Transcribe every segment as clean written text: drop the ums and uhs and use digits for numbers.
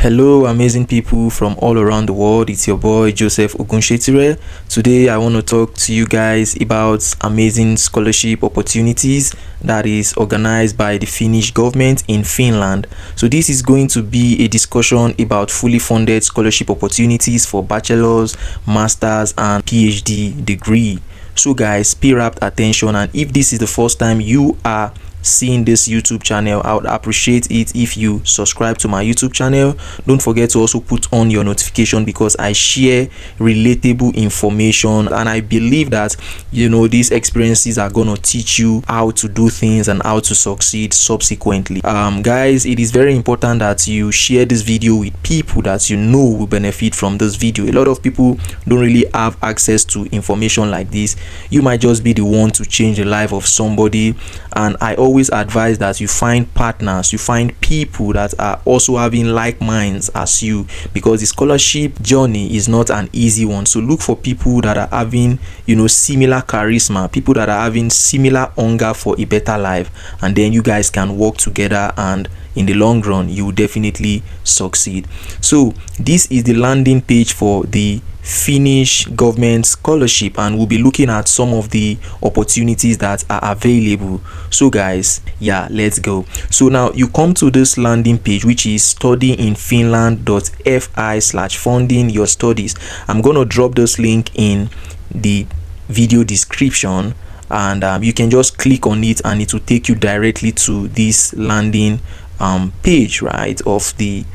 Hello, amazing people from all around the world. It's your boy Joseph Ogunshetire. Today, I want to talk to you guys about amazing scholarship opportunities that is organized by the Finnish government in Finland. So this is going to be a discussion about fully funded scholarship opportunities for bachelor's, master's, and PhD degree. So guys, pay rapt attention, and if this is the first time you are seeing this YouTube channel, I would appreciate it if you subscribe to my YouTube channel. Don't forget to also put on your notification, because I share relatable information, and I believe that these experiences are gonna teach you how to do things and how to succeed subsequently. Guys, it is very important that you share this video with people that you know will benefit from this video. A lot of people don't really have access to information like this. You might just be the one to change the life of somebody, and I always advise that you find partners, you find people that are also having like minds as you, because the scholarship journey is not an easy one. So look for people that are having similar charisma, people that are having similar hunger for a better life, and then you guys can work together, and in the long run you will definitely succeed. So this is the landing page for the Finnish government scholarship, and we'll be looking at some of the opportunities that are available. So guys, yeah, let's go. So now you come to this landing page, which is studyinfinland.fi/funding your studies. I'm gonna drop this link in the video description, and you can just click on it and it will take you directly to this landing page, right, of the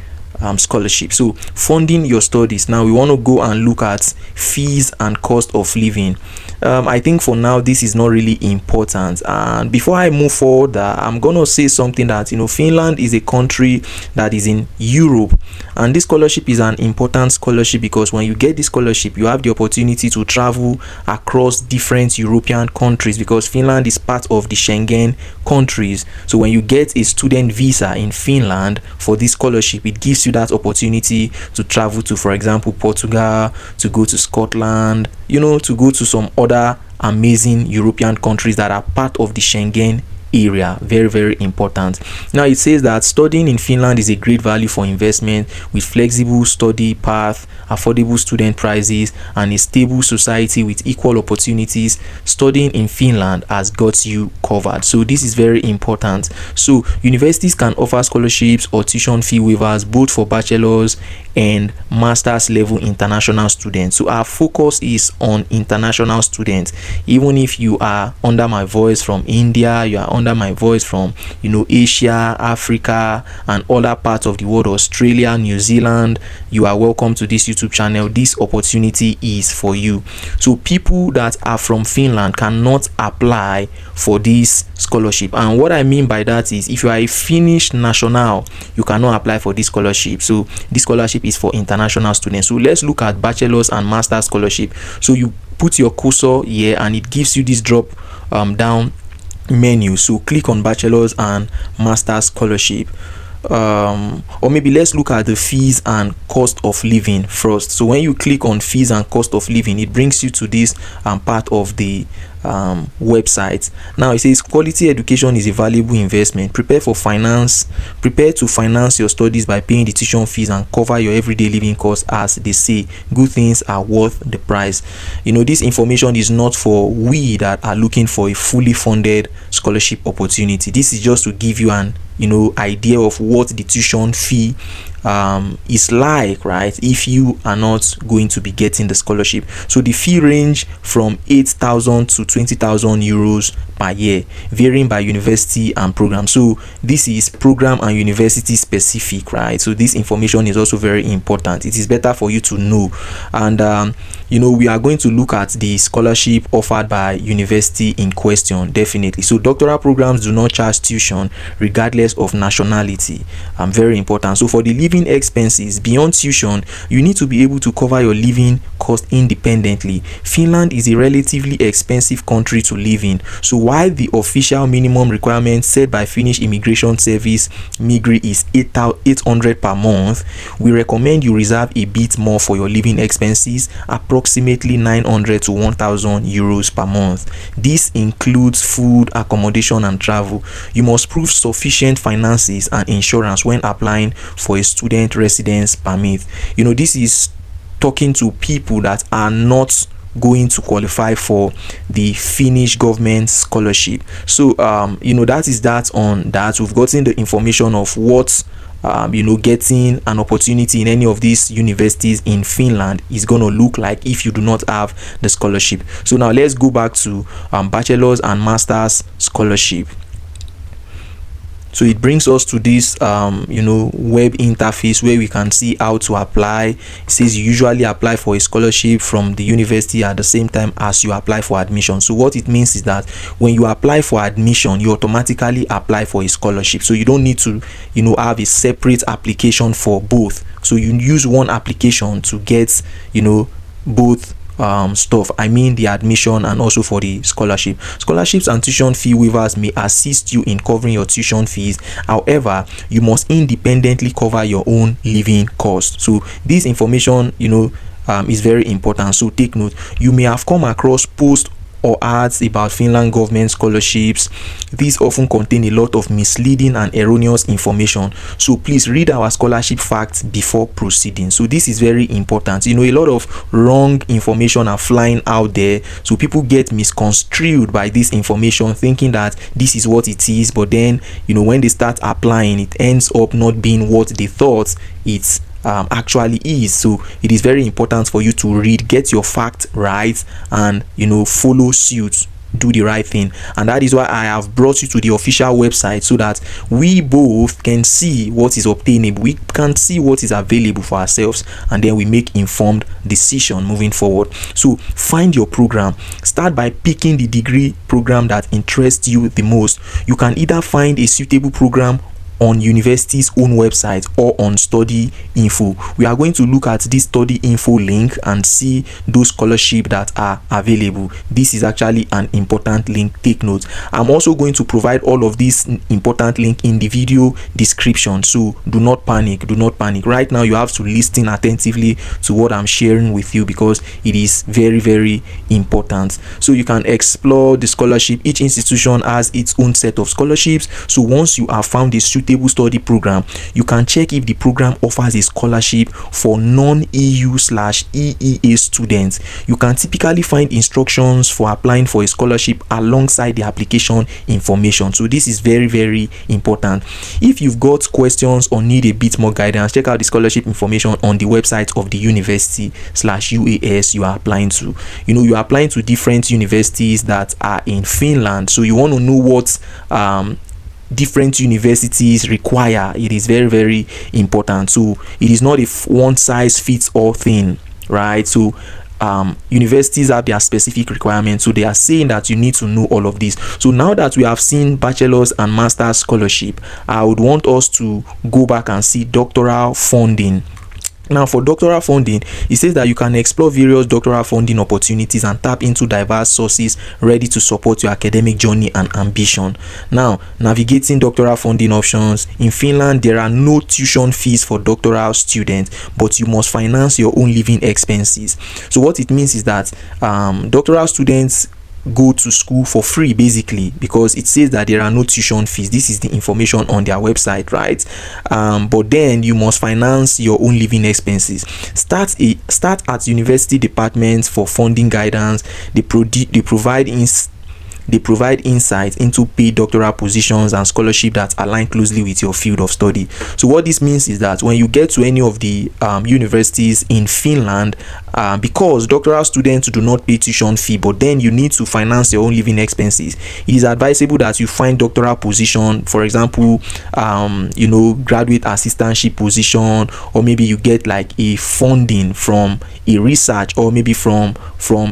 scholarship. So funding your studies. Now we want to go and look at fees and cost of living. I think for now this is not really important, and before I move forward, I'm gonna say something that Finland is a country that is in Europe, and this scholarship is an important scholarship because when you get this scholarship, you have the opportunity to travel across different European countries, because Finland is part of the Schengen countries. So when you get a student visa in Finland for this scholarship, it gives you that opportunity to travel to, for example, Portugal, to go to Scotland, to go to some other amazing European countries that are part of the Schengen area. Very, very important. Now it says that studying in Finland is a great value for investment, with flexible study path, affordable student prices, and a stable society with equal opportunities. Studying in Finland has got you covered. So this is very important. So universities can offer scholarships or tuition fee waivers both for bachelor's and master's level international students. So our focus is on international students. Even if you are under my voice from India, you are under my voice from Asia, Africa, and other parts of the world, Australia, New Zealand, you are welcome to this YouTube channel. This opportunity is for you. So people that are from Finland cannot apply for this scholarship, and what I mean by that is, if you are a Finnish national, you cannot apply for this scholarship. So this scholarship is for international students. So let's look at bachelor's and master's scholarship. So you put your cursor here and it gives you this drop down menu. So click on bachelor's and master's scholarship, or maybe let's look at the fees and cost of living first. So when you click on fees and cost of living, it brings you to this part of the website. Now it says quality education is a valuable investment. Prepare to finance your studies by paying the tuition fees and cover your everyday living costs. As they say, good things are worth the price. This information is not for we that are looking for a fully funded scholarship opportunity. This is just to give you an idea of what the tuition fee is like, right, if you are not going to be getting the scholarship. So the fee range from 8,000 to 20,000 euros per year, varying by university and program. So this is program and university specific, right? So this information is also very important. It is better for you to know. And we are going to look at the scholarship offered by university in question, definitely. So doctoral programs do not charge tuition regardless of nationality. Very important. So for the living expenses beyond tuition, you need to be able to cover your living cost independently. Finland is a relatively expensive country to live in. So while the official minimum requirement set by Finnish Immigration Service (Migri) is 800 per month, we recommend you reserve a bit more for your living expenses, approximately approximately 900 to 1,000 euros per month. This includes food, accommodation, and travel. You must prove sufficient finances and insurance when applying for a student residence permit. This is talking to people that are not going to qualify for the Finnish government scholarship. So that is that on that. We've gotten the information of what getting an opportunity in any of these universities in Finland is going to look like if you do not have the scholarship. So now let's go back to bachelor's and master's scholarship. So it brings us to this web interface where we can see how to apply. It says you usually apply for a scholarship from the university at the same time as you apply for admission. So what it means is that when you apply for admission, you automatically apply for a scholarship. So you don't need to have a separate application for both. So you use one application to get both stuff. I mean the admission and also for the scholarship. Scholarships and tuition fee waivers may assist you in covering your tuition fees. However, you must independently cover your own living costs. So this information is very important, so take note. You may have come across posts or ads about Finland government scholarships. These often contain a lot of misleading and erroneous information, so please read our scholarship facts before proceeding. So this is very important. A lot of wrong information are flying out there, so people get misconstrued by this information thinking that this is what it is, but then when they start applying, it ends up not being what they thought it's actually is. So it is very important for you to read, get your fact right, and follow suit, do the right thing. And that is why I have brought you to the official website, so that we both can see what is obtainable, we can see what is available for ourselves, and then we make informed decision moving forward. So find your program. Start by picking the degree program that interests you the most. You can either find a suitable program on university's own website or on study info. We are going to look at this study info link and see those scholarships that are available. This is actually an important link, take note. I'm also going to provide all of these important link in the video description, so do not panic. Right now you have to listen attentively to what I'm sharing with you, because it is very, very important. So you can explore the scholarship. Each institution has its own set of scholarships, so once you have found a suitable study program, you can check if the program offers a scholarship for non-EU/EEA students. You can typically find instructions for applying for a scholarship alongside the application information. So this is very, very important. If you've got questions or need a bit more guidance, check out the scholarship information on the website of the university/UAS you are applying to. You are applying to different universities that are in Finland, so you want to know what different universities require. It is very, very important. So it is not a one size fits all thing, right? So universities have their specific requirements, so they are saying that you need to know all of this. So now that we have seen bachelor's and master's scholarship, I would want us to go back and see doctoral funding. Now for doctoral funding, it says that you can explore various doctoral funding opportunities and tap into diverse sources ready to support your academic journey and ambition. Now, navigating doctoral funding options. In Finland, there are no tuition fees for doctoral students, but you must finance your own living expenses. So what it means is that doctoral students go to school for free, basically, because it says that there are no tuition fees. This is the information on their website, right? But then you must finance your own living expenses. Start at university departments for funding guidance. They provide insights into paid doctoral positions and scholarship that align closely with your field of study. So what this means is that when you get to any of the universities in Finland, because doctoral students do not pay tuition fee, but then you need to finance your own living expenses, it is advisable that you find doctoral position, for example, graduate assistantship position, or maybe you get like a funding from a research, or maybe from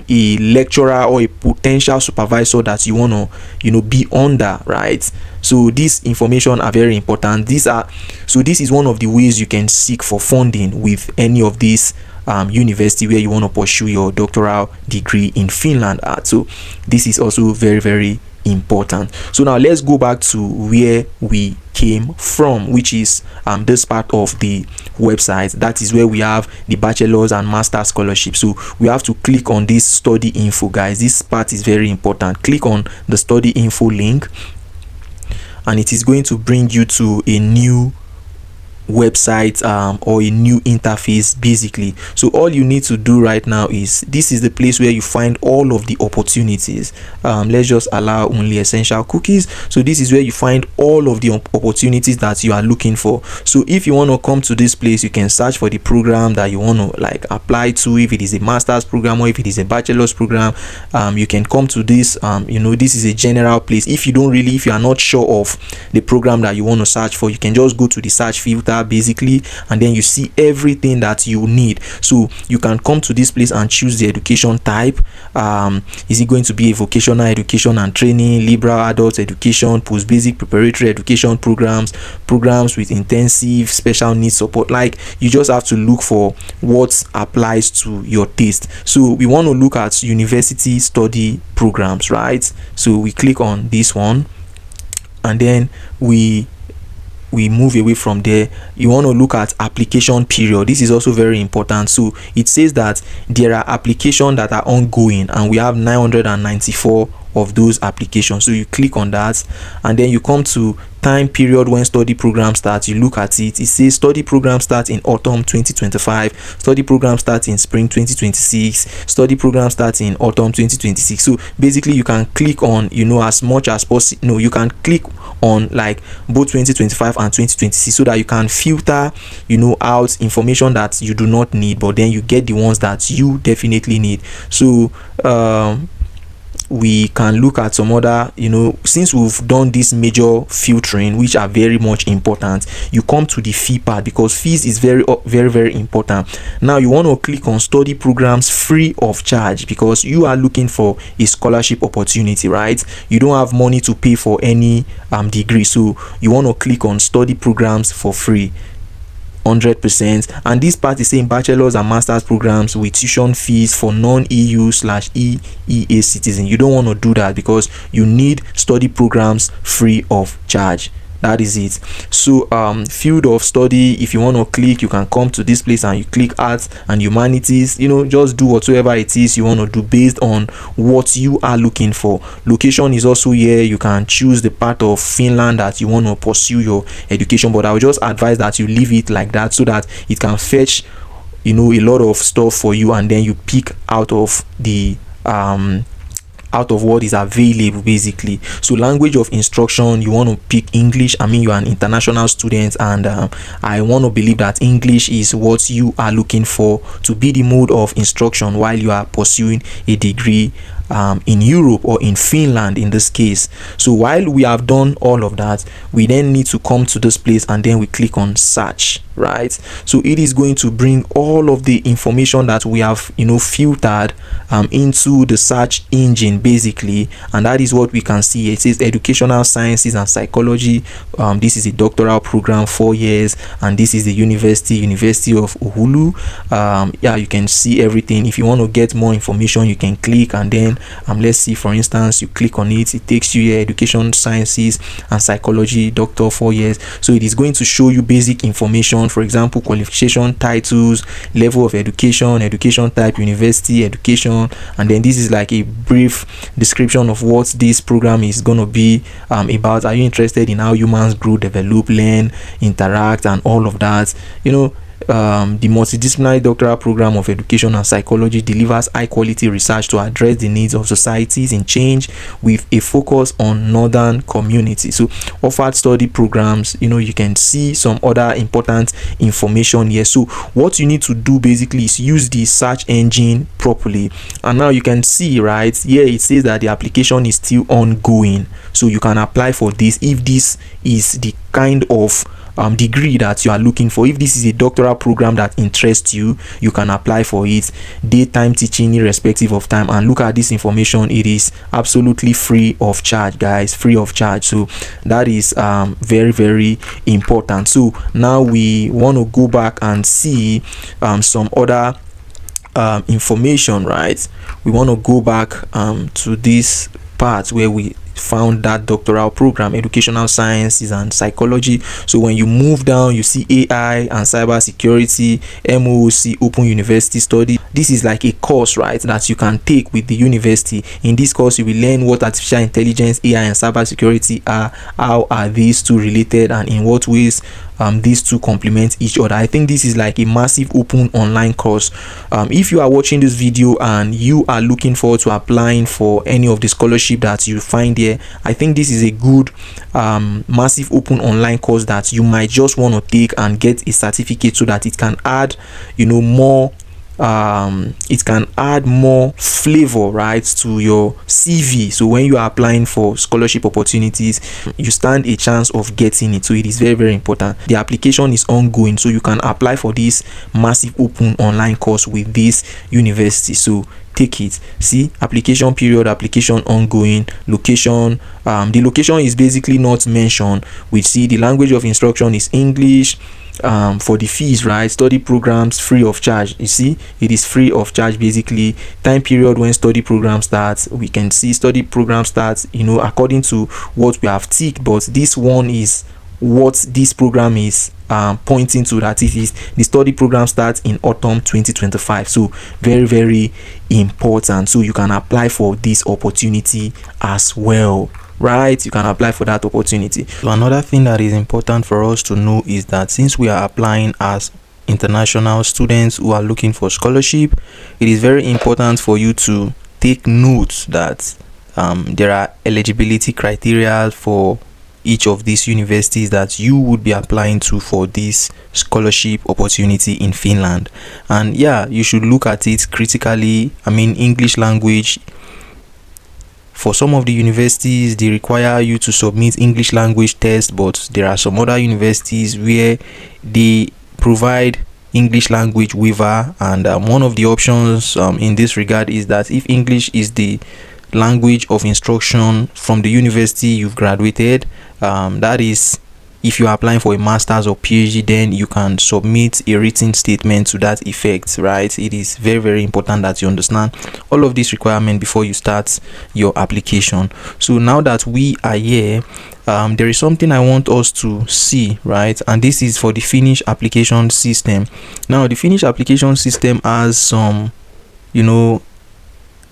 a lecturer or a potential supervisor that you want to be under, right? So these information are very important. This is one of the ways you can seek for funding with any of these university where you want to pursue your doctoral degree in Finland at. So this is also very, very important. So now let's go back to where we came from, which is this part of the website. That is where we have the bachelor's and master's scholarship. So we have to click on this study info, guys. This part is very important. Click on the study info link, and it is going to bring you to a new website or a new interface basically. So all you need to do right now is, this is the place where you find all of the opportunities. Let's just allow only essential cookies. So this is where you find all of the opportunities that you are looking for. So if you want to come to this place, you can search for the program that you want to like apply to. If it is a master's program or if it is a bachelor's program, you can come to this. This is a general place. If you are not sure of the program that you want to search for, you can just go to the search filter basically, and then you see everything that you need. So you can come to this place and choose the education type. Is it going to be a vocational education and training, liberal adult education, post basic preparatory education programs with intensive special needs support? Like, you just have to look for what applies to your taste. So we want to look at university study programs, right? So we click on this one, and then we move away from there. You want to look at application period. This is also very important. So it says that there are applications that are ongoing, and we have 994 of those applications. So you click on that, and then you come to time period when study program starts. You look at it. It says study program starts in autumn 2025, study program starts in spring 2026, study program starts in autumn 2026. So basically you can click on as much as possible. No, you can click on like both 2025 and 2026, so that you can filter out information that you do not need, but then you get the ones that you definitely need. So we can look at some other, since we've done this major filtering, which are very much important, you come to the fee part, because fees is very very important. Now you want to click on study programs free of charge, because you are looking for a scholarship opportunity, right? You don't have money to pay for any degree, so you want to click on study programs for free, 100%. And this part is saying bachelor's and master's programs with tuition fees for non-EU/EEA citizens. You don't want to do that, because you need study programs free of charge. That is it. So field of study, if you want to click, you can come to this place and you click arts and humanities. Just do whatsoever it is you want to do based on what you are looking for. Location is also here. You can choose the part of Finland that you want to pursue your education, but I would just advise that you leave it like that, so that it can fetch a lot of stuff for you, and then you pick out of the out of what is available basically. So language of instruction, you want to pick English. I mean, you are an international student, and I want to believe that English is what you are looking for to be the mode of instruction while you are pursuing a degree in Europe, or in Finland in this case. So while we have done all of that, we then need to come to this place, and then we click on search, right? So it is going to bring all of the information that we have filtered into the search engine basically, and that is what we can see. It says educational sciences and psychology. This is a doctoral program, 4 years, and this is the University of Oulu. You can see everything. If you want to get more information, you can click, and then let's see, for instance, you click on it, it takes you here, education sciences and psychology, doctor, 4 years. So it is going to show you basic information, for example, qualification, titles, level of education type, university, education, and then this is like a brief description of what this program is going to be about. Are you interested in how humans grow, develop, learn, interact, and all of that? The multidisciplinary doctoral program of education and psychology delivers high quality research to address the needs of societies in change, with a focus on northern communities. So offered study programs, you can see some other important information here. So what you need to do basically is use the search engine properly, and now you can see right here it says that the application is still ongoing, so you can apply for this if this is the kind of degree that you are looking for. If this is a doctoral program that interests you, you can apply for it. Daytime teaching irrespective of time, and look at this information. It is absolutely free of charge, guys, free of charge. So that is very very important. So now we want to go back and see some other information, right? We want to go back to this part where we found that doctoral program, educational sciences and psychology. So when you move down, you see AI and cyber security, MOOC, open university study. This is like a course, right, that you can take with the university. In this course, you will learn what artificial intelligence, AI and cyber security are, how are these two related, and in what ways these two complement each other. I think this is like a massive open online course. If you are watching this video and you are looking forward to applying for any of the scholarship that you find here, I think this is a good massive open online course that you might just want to take and get a certificate, so that it can add, you know, more it can add more flavor, right, to your CV. So when you are applying for scholarship opportunities, you stand a chance of getting it. So it is very, very important. The application is ongoing, so you can apply for this massive open online course with this university. So take it. See, application period, application ongoing, location. The location is basically not mentioned. We see the language of instruction is English. For the fees, right, study programs free of charge. You see, it is free of charge. Basically, time period when study program starts, we can see study program starts, you know, according to what we have ticked, but this one is what this program is pointing to, that it is the study program starts in autumn 2025. So very, very important. So you can apply for this opportunity as well, right? You can apply for that opportunity. So another thing that is important for us to know is that since we are applying as international students who are looking for scholarship, it is very important for you to take note that there are eligibility criteria for each of these universities that you would be applying to for this scholarship opportunity in Finland. And yeah, you should look at it critically. I mean, English language, for some of the universities, they require you to submit English language test, but there are some other universities where they provide English language waiver. And one of the options in this regard is that if English is the language of instruction from the university you've graduated, that is, if you are applying for a master's or PhD, then you can submit a written statement to that effect, right? It is very, very important that you understand all of these requirements before you start your application. So now that we are here, there is something I want us to see, right? And this is for the Finnish application system. Now, the Finnish application system has some, you know,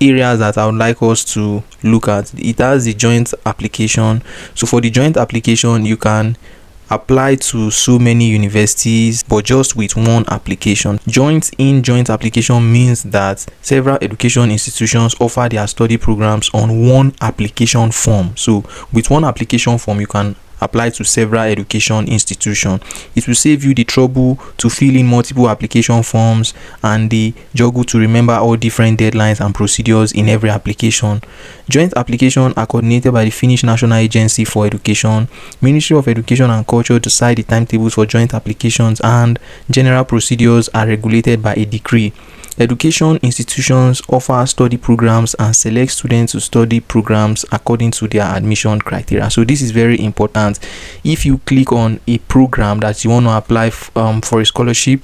areas that I would like us to look at. It has the joint application. So for the joint application, you can apply to so many universities, but just with one application. Joint application means that several education institutions offer their study programs on one application form. So with one application form, you can apply to several education institutions. It will save you the trouble to fill in multiple application forms and the juggle to remember all different deadlines and procedures in every application. Joint applications are coordinated by the Finnish National Agency for Education. Ministry of Education and Culture decide the timetables for joint applications, and general procedures are regulated by a decree. Education institutions offer study programs and select students to study programs according to their admission criteria. So this is very important. If you click on a program that you want to apply for a scholarship,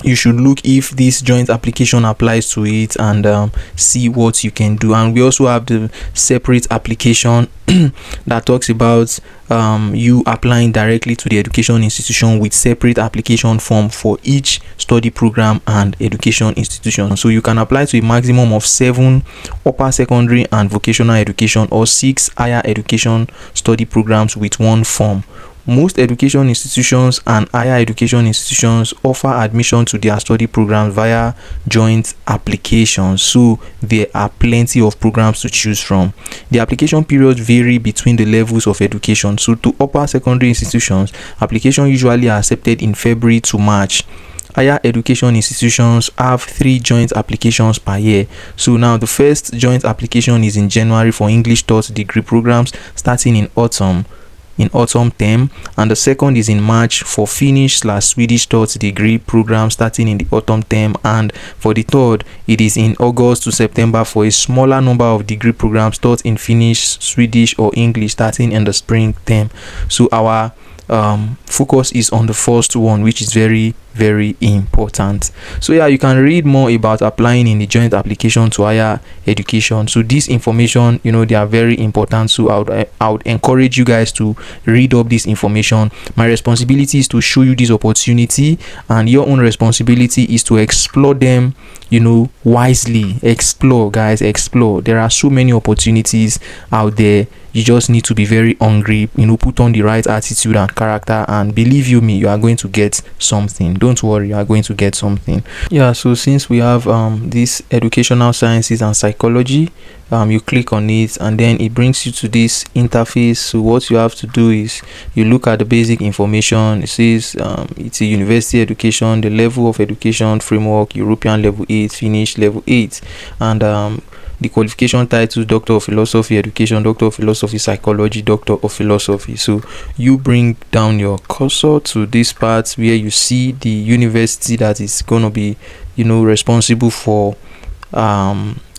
you should look if this joint application applies to it and see what you can do. And we also have the separate application that talks about you applying directly to the education institution with separate application form for each study program and education institution. So you can apply to a maximum of 7 upper secondary and vocational education or 6 higher education study programs with one form. Most education institutions and higher education institutions offer admission to their study programs via joint applications, so there are plenty of programs to choose from. The application periods vary between the levels of education. So to upper secondary institutions, applications usually are accepted in February to March. Higher education institutions have 3 joint applications per year. So now the first joint application is in January for English taught degree programs starting in autumn term, and the second is in March for Finnish/Swedish taught degree program starting in the autumn term, and for the third it is in August to September for a smaller number of degree programs taught in Finnish, Swedish or English starting in the spring term. So our focus is on the first one, which is very important. So yeah, you can read more about applying in the joint application to higher education. So this information, they are very important. So I would encourage you guys to read up this information. My responsibility is to show you this opportunity, and your own responsibility is to explore them wisely. Explore, guys, explore. There are so many opportunities out there. You just need to be very hungry, put on the right attitude and character, and believe me, you are going to get something. Don't worry, you are going to get something. Yeah, so since we have this educational sciences and psychology, you click on it and then it brings you to this interface. So what you have to do is you look at the basic information. It says it's a university education, the level of education framework, European level 8, Finnish level 8, and the qualification titles: Doctor of Philosophy Education, Doctor of Philosophy Psychology, Doctor of Philosophy. So you bring down your cursor to this part where you see the university that is going to be responsible for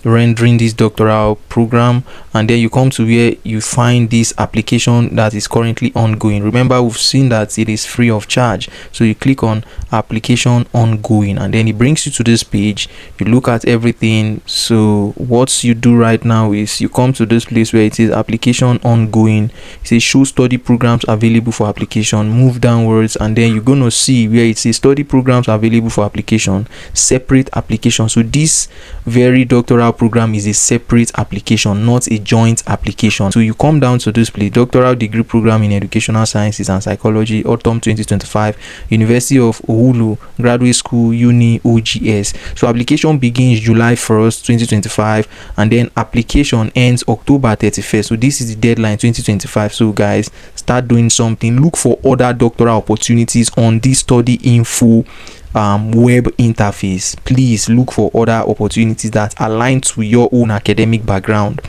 rendering this doctoral program, and then you come to where you find this application that is currently ongoing. Remember, we've seen that it is free of charge, so you click on application ongoing, and then it brings you to this page. You look at everything. So what you do right now is you come to this place where it says application ongoing. It says show study programs available for application. Move downwards, and then you're gonna see where it says study programs available for application, separate application. So this very doctoral program is a separate application, not a joint application. So you come down to this place: doctoral degree program in educational sciences and psychology, autumn 2025, University of Oulu, graduate school, uni OGS. So application begins July 1st 2025, and then application ends October 31st. So this is the deadline, 2025. So guys, start doing something. Look for other doctoral opportunities on this study info web interface. Please look for other opportunities that align to your own academic background,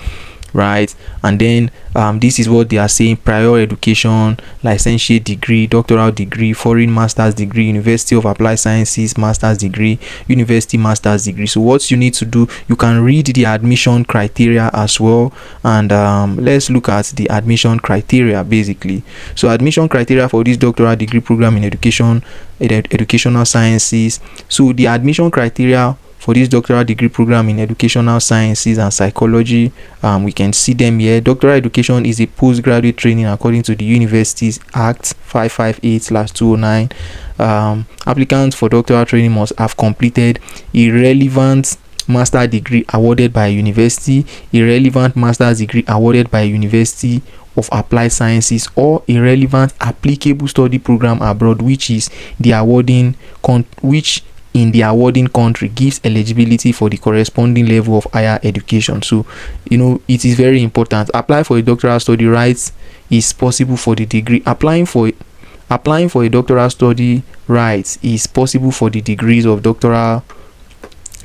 right? And then this is what they are saying: prior education, licentiate degree, doctoral degree, foreign master's degree, University of Applied Sciences master's degree, university master's degree. So what you need to do, you can read the admission criteria as well, and let's look at the admission criteria basically. So admission criteria for this doctoral degree program in educational sciences. So the admission criteria for this doctoral degree program in educational sciences and psychology, we can see them here. Doctoral education is a postgraduate training according to the Universities Act 558/209. Applicants for doctoral training must have completed irrelevant master degree awarded by a university, irrelevant master's degree awarded by a university of applied sciences, or irrelevant applicable study program abroad, which is the awarding in the awarding country gives eligibility for the corresponding level of higher education. So it is very important. Apply for a doctoral study rights is possible for the degree. Applying for a doctoral study rights is possible for the degrees of doctoral.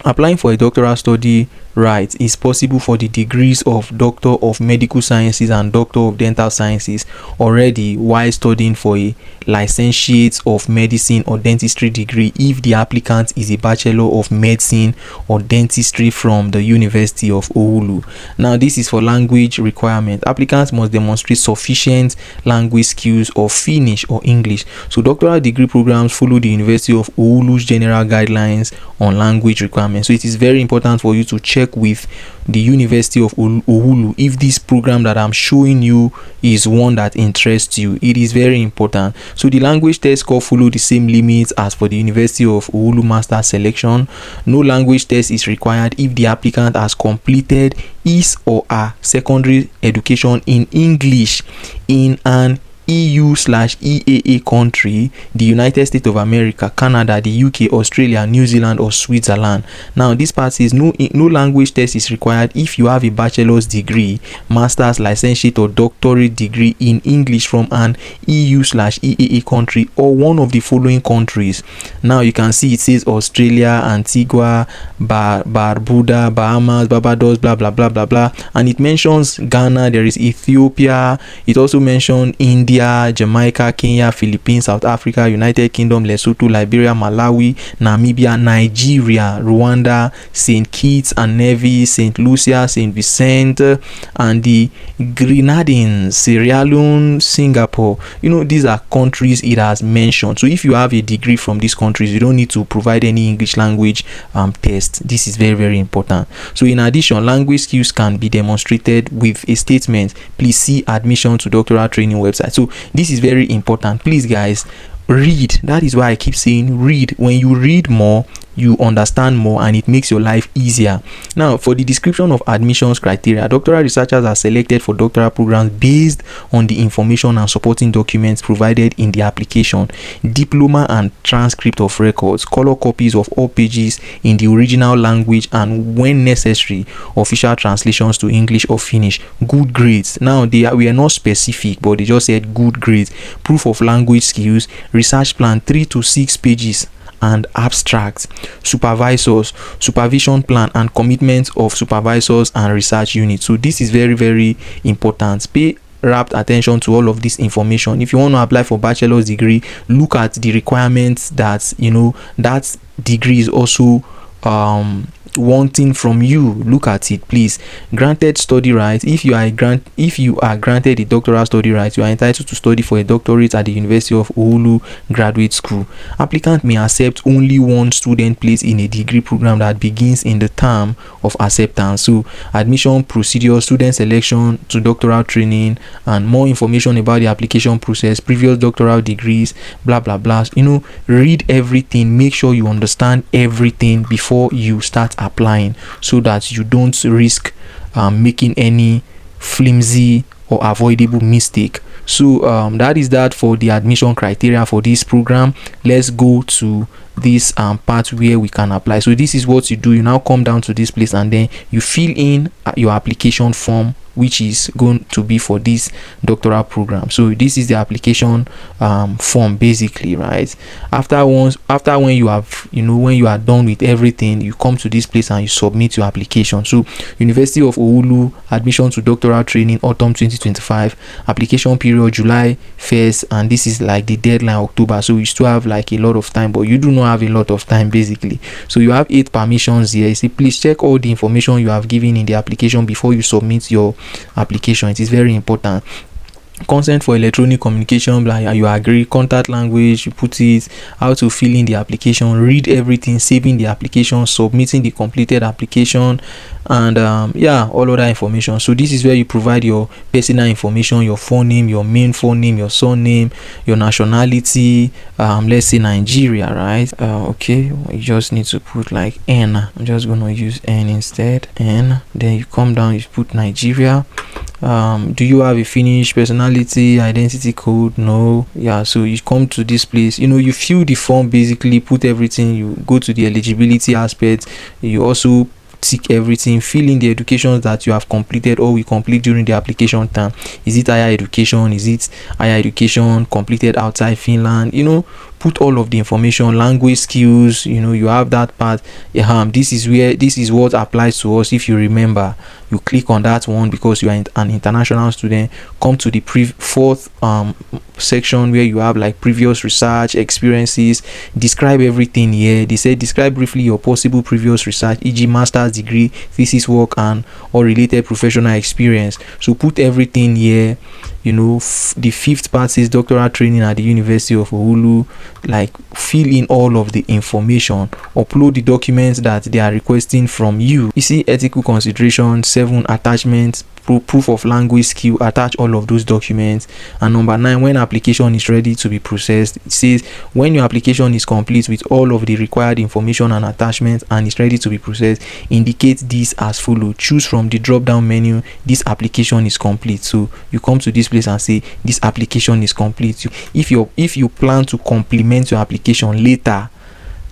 Applying for a doctoral study right is possible for the degrees of Doctor of Medical Sciences and Doctor of Dental Sciences already while studying for a licentiate of medicine or dentistry degree if the applicant is a Bachelor of Medicine or Dentistry from the University of Oulu. Now this is for language requirement. Applicants must demonstrate sufficient language skills of Finnish or English. So doctoral degree programs follow the University of Oulu's general guidelines on language requirements. So it is very important for you to check with the University of Oulu if this program that I'm showing you is one that interests you. It is very important. So the language test score follow the same limits as for the University of Oulu master selection. No language test is required if the applicant has completed his or her secondary education in English in an EU/EAA country, the United States of America, Canada, the UK, Australia, New Zealand, or Switzerland. Now this part says no language test is required if you have a bachelor's degree, master's, licentiate, or doctorate degree in English from an EU/EAA country or one of the following countries. Now you can see it says Australia, Antigua, Barbuda, Bahamas, Barbados, blah blah blah blah blah, and it mentions Ghana. There is Ethiopia. It also mentions India, India, Jamaica, Kenya, Philippines, South Africa, United Kingdom, Lesotho, Liberia, Malawi, Namibia, Nigeria, Rwanda, St. Kitts and Nevis, St. Lucia, St. Vincent, and the Grenadines, Sierra Leone, Singapore. These are countries it has mentioned. So if you have a degree from these countries, you don't need to provide any English language test. This is very, very important. So in addition, language skills can be demonstrated with a statement. Please see admission to doctoral training website. So this is very important. Please guys, read. That is why I keep saying read. When you read more, you understand more, and it makes your life easier. Now, for the description of admissions criteria, doctoral researchers are selected for doctoral programs based on the information and supporting documents provided in the application, diploma and transcript of records, color copies of all pages in the original language, and when necessary, official translations to English or Finnish. Good grades. Now, we are not specific, but they just said good grades. Proof of language skills, research plan 3 to 6 pages, and abstracts, supervisors, supervision plan, and commitment of supervisors and research units. So this is very, very important. Pay rapt attention to all of this information. If you want to apply for bachelor's degree, look at the requirements that that degree is also wanting from you. Look at it, please. Granted study rights. If you are granted a doctoral study rights, you are entitled to study for a doctorate at the University of Oulu Graduate School. Applicant may accept only one student place in a degree program that begins in the term of acceptance. So admission procedure, student selection to doctoral training, and more information about the application process, previous doctoral degrees, blah blah blah. Read everything. Make sure you understand everything before you start applying, so that you don't risk making any flimsy or avoidable mistake. So that is that for the admission criteria for this program. Let's go to this part where we can apply. So this is what you do. You now come down to this place and then you fill in your application form, which is going to be for this doctoral program. So this is the application form basically, right? After when you have when you are done with everything, you come to this place and you submit your application. So University of Oulu, admission to doctoral training, autumn 2025, application period July 1st, and this is like the deadline October. So you still have like a lot of time, but you do not have a lot of time basically. So you have 8 permissions here. You see, please check all the information you have given in the application before you submit your application. It is very important. Consent for electronic communication, you agree. Contact language, you put it. How to fill in the application, read everything, saving the application, submitting the completed application, and all other information. So this is where you provide your personal information, your phone name, your main phone name, your surname, your nationality, let's say Nigeria, right? Okay, you just need to put like N. I'm just gonna use N instead. N. Then you come down, you put Nigeria. Do you have a Finnish personality identity code? No. Yeah, so you come to this place, you fill the form, basically put everything. You go to the eligibility aspect, you also tick everything, fill in the education that you have completed or we complete during the application time. Is it higher education? Is it higher education completed outside Finland? Put all of the information. Language skills, you have that part. This is what applies to us. If you remember, you click on that one because you are an international student. Come to the fourth section where you have like previous research experiences. Describe everything here. They said describe briefly your possible previous research, e.g. master's degree, thesis work, and or related professional experience. So put everything here. The 5th part says doctoral training at the University of Oulu. Like, fill in all of the information, upload the documents that they are requesting from you. You see, ethical consideration, 7 attachments, proof of language skill, attach all of those documents. And number 9, when application is ready to be processed, it says when your application is complete with all of the required information and attachments and is ready to be processed, indicate this as follows. Choose from the drop down menu, this application is complete. So you come to this place and say this application is complete. If you plan to complement your application later,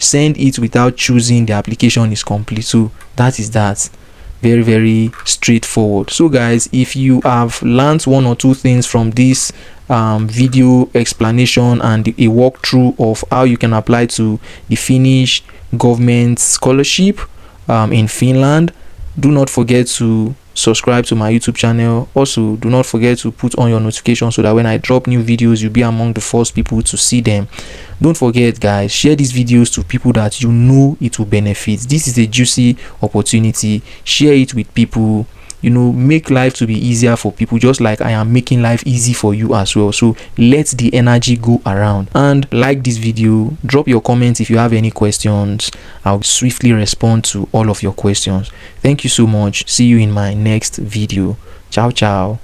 send it without choosing the application is complete. So that is that. Very, very straightforward. So guys, if you have learned 1 or 2 things from this video explanation and a walkthrough of how you can apply to the Finnish government scholarship in Finland, do not forget to subscribe to my YouTube channel. Also, do not forget to put on your notifications so that when I drop new videos, you'll be among the first people to see them. Don't forget, guys, share these videos to people that you know it will benefit. This is a juicy opportunity. Share it with people. You know, make life to be easier for people, just like I am making life easy for you as well. So let the energy go around, and like this video, drop your comments if you have any questions. I'll swiftly respond to all of your questions. Thank you so much. See you in my next video. Ciao ciao.